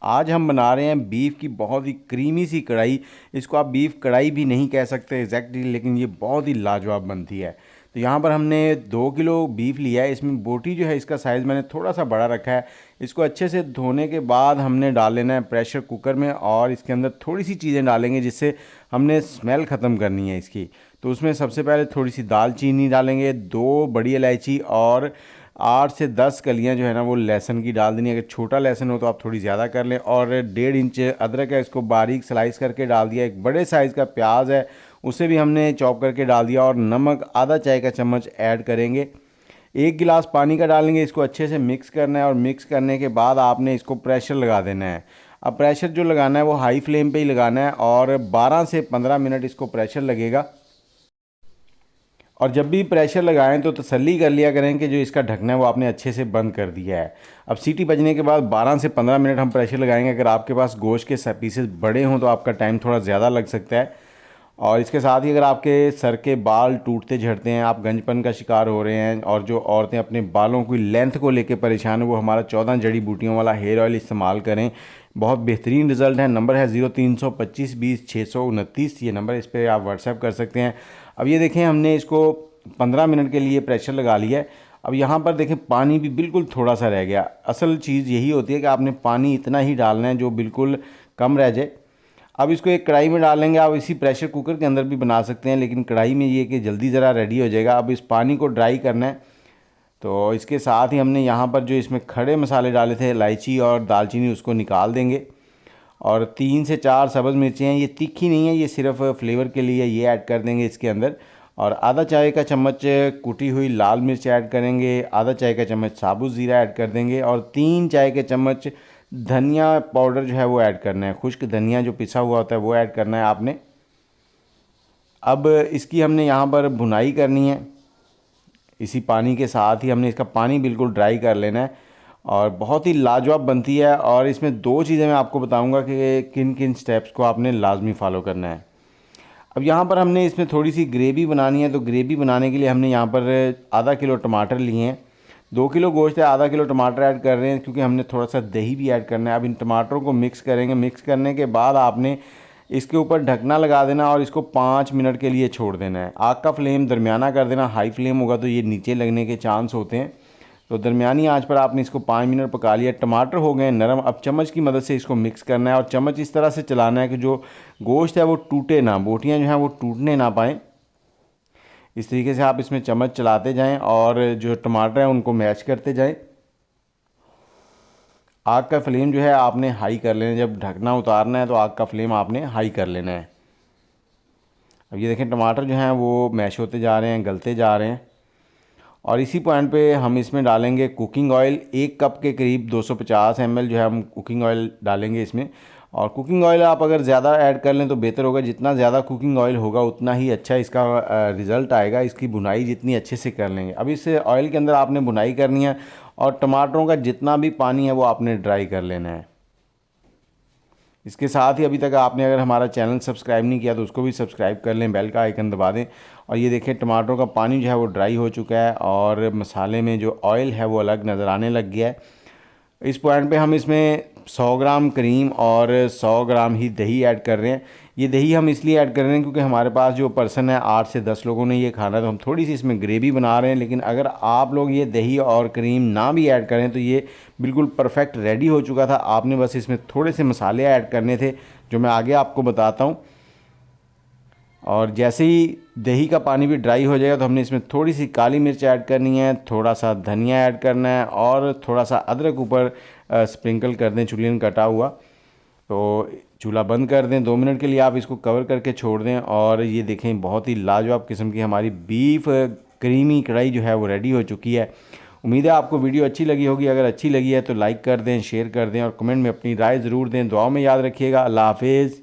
आज हम बना रहे हैं बीफ की बहुत ही क्रीमी सी कढ़ाई। इसको आप बीफ कढ़ाई भी नहीं कह सकते एग्जैक्टली, लेकिन ये बहुत ही लाजवाब बनती है। तो यहाँ पर हमने 2 किलो बीफ लिया है। इसमें बोटी जो है इसका साइज़ मैंने थोड़ा सा बड़ा रखा है। इसको अच्छे से धोने के बाद हमने डाल लेना है प्रेशर कुकर में, और इसके अंदर थोड़ी सी चीज़ें डालेंगे जिससे हमने स्मेल ख़त्म करनी है इसकी। तो उसमें सबसे पहले थोड़ी सी दालचीनी डालेंगे, 2 बड़ी इलायची और 8 से 10 कलियां जो है ना वो लहसुन की डाल देनी। अगर छोटा लहसुन हो तो आप थोड़ी ज़्यादा कर लें। और 1.5 इंच अदरक है, इसको बारीक स्लाइस करके डाल दिया। एक बड़े साइज़ का प्याज है, उसे भी हमने चॉप करके डाल दिया। और नमक आधा चाय का चम्मच ऐड करेंगे। 1 गिलास पानी का डालेंगे, इसको अच्छे से मिक्स करना है। और मिक्स करने के बाद आपने इसको प्रेशर लगा देना है। अब प्रेशर जो लगाना है वो हाई फ्लेम पे ही लगाना है, और 12 से 15 मिनट इसको प्रेशर लगेगा। और जब भी प्रेशर लगाएं तो तसल्ली कर लिया करें कि जो इसका ढकना है वो आपने अच्छे से बंद कर दिया है। अब सीटी बजने के बाद 12 से 15 मिनट हम प्रेशर लगाएंगे। अगर आपके पास गोश्त के पीसेस बड़े हों तो आपका टाइम थोड़ा ज़्यादा लग सकता है। और इसके साथ ही अगर आपके सर के बाल टूटते झड़ते हैं, आप गंजपन का शिकार हो रहे हैं, और जो औरतें अपने बालों की लेंथ को लेकर परेशान है, वो हमारा 14 जड़ी बूटियों वाला हेयर ऑयल इस्तेमाल करें। बहुत बेहतरीन रिजल्ट है। नंबर है 032520 629, ये नंबर, इस पर आप व्हाट्सएप कर सकते हैं। अब ये देखें हमने इसको 15 मिनट के लिए प्रेशर लगा लिया है। अब यहाँ पर देखें पानी भी बिल्कुल थोड़ा सा रह गया। असल चीज़ यही होती है कि आपने पानी इतना ही डालना है जो बिल्कुल कम रह जाए। अब इसको एक कढ़ाई में डालेंगे। आप इसी प्रेशर कुकर के अंदर भी बना सकते हैं, लेकिन कढ़ाई में ये कि जल्दी ज़रा रेडी हो जाएगा। अब इस पानी को ड्राई करना है। तो इसके साथ ही हमने यहाँ पर जो इसमें खड़े मसाले डाले थे, इलायची और दालचीनी, उसको निकाल देंगे। और 3 से 4 सब्ज़ मिर्चें हैं, ये तीखी नहीं है, ये सिर्फ फ्लेवर के लिए, ये ऐड कर देंगे इसके अंदर। और आधा चाय का चम्मच कुटी हुई लाल मिर्च ऐड करेंगे। आधा चाय का चम्मच साबुत ज़ीरा ऐड कर देंगे। और 3 चाय के चम्मच धनिया पाउडर जो है वो ऐड करना है। खुश्क धनिया जो पिसा हुआ होता है वो ऐड करना है आपने। अब इसकी हमने यहाँ पर भुनाई करनी है। इसी पानी के साथ ही हमने इसका पानी बिल्कुल ड्राई कर लेना है, और बहुत ही लाजवाब बनती है। और इसमें 2 चीज़ें मैं आपको बताऊंगा कि किन किन स्टेप्स को आपने लाजमी फ़ॉलो करना है। अब यहाँ पर हमने इसमें थोड़ी सी ग्रेवी बनानी है। तो ग्रेवी बनाने के लिए हमने यहाँ पर आधा किलो टमाटर लिए हैं। 2 किलो गोश्त है, आधा किलो टमाटर ऐड कर रहे हैं, क्योंकि हमने थोड़ा सा दही भी ऐड करना है। अब इन टमाटरों को मिक्स करेंगे। मिक्स करने के बाद आपने इसके ऊपर ढकना लगा देना और इसको 5 मिनट के लिए छोड़ देना है। आग का फ्लेम दरमियाना कर देना। हाई फ्लेम होगा तो ये नीचे लगने के चांस होते हैं। तो दरमियानी आंच पर आपने इसको 5 मिनट पका लिया। टमाटर हो गए नरम। अब चम्मच की मदद से इसको मिक्स करना है, और चम्मच इस तरह से चलाना है कि जो गोश्त है वो टूटे ना, बोटियाँ जो हैं वो टूटने ना पाएँ। इस तरीके से आप इसमें चम्मच चलाते जाएं और जो टमाटर हैं उनको मैश करते जाएं। आग का फ्लेम जो है आपने हाई कर लेना है। जब ढकना उतारना है तो आग का फ्लेम आपने हाई कर लेना है। अब ये देखें टमाटर जो हैं वो मैश होते जा रहे हैं, गलते जा रहे हैं। और इसी पॉइंट पे हम इसमें डालेंगे कुकिंग ऑयल। 1 कप के करीब 250 ml जो है हम कुकिंग ऑयल डालेंगे इसमें। और कुकिंग ऑयल आप अगर ज़्यादा ऐड कर लें तो बेहतर होगा। जितना ज़्यादा कुकिंग ऑयल होगा उतना ही अच्छा इसका रिज़ल्ट आएगा। इसकी भुनाई जितनी अच्छे से कर लेंगे। अब इस ऑयल के अंदर आपने भुनाई करनी है, और टमाटरों का जितना भी पानी है वो आपने ड्राई कर लेना है। इसके साथ ही अभी तक आपने अगर हमारा चैनल सब्सक्राइब नहीं किया तो उसको भी सब्सक्राइब कर लें, बेल का आइकन दबा दें। और ये देखें टमाटरों का पानी जो है वो ड्राई हो चुका है, और मसाले में जो ऑयल है वो अलग नज़र आने लग गया है। इस पॉइंट पे हम इसमें 100 ग्राम क्रीम और 100 ग्राम ही दही ऐड कर रहे हैं। ये दही हम इसलिए ऐड कर रहे हैं क्योंकि हमारे पास जो पर्सन है 8 से 10 लोगों ने ये खाना है, तो हम थोड़ी सी इसमें ग्रेवी बना रहे हैं। लेकिन अगर आप लोग ये दही और क्रीम ना भी ऐड करें तो ये बिल्कुल परफेक्ट रेडी हो चुका था। आपने बस इसमें थोड़े से मसाले ऐड करने थे जो मैं आगे आपको बताता हूँ। और जैसे ही दही का पानी भी ड्राई हो जाएगा तो हमने इसमें थोड़ी सी काली मिर्च ऐड करनी है, थोड़ा सा धनिया ऐड करना है, और थोड़ा सा अदरक ऊपर स्प्रिंकल कर दें जुलियन कटा हुआ। तो चूल्हा बंद कर दें। 2 मिनट के लिए आप इसको कवर करके छोड़ दें। और ये देखें बहुत ही लाजवाब किस्म की हमारी बीफ क्रीमी कढ़ाई जो है वो रेडी हो चुकी है। उम्मीद है आपको वीडियो अच्छी लगी होगी। अगर अच्छी लगी है तो लाइक कर दें, शेयर कर दें, और कमेंट में अपनी राय ज़रूर दें। दुआओं में याद रखिएगा। अल्लाह हाफिज़।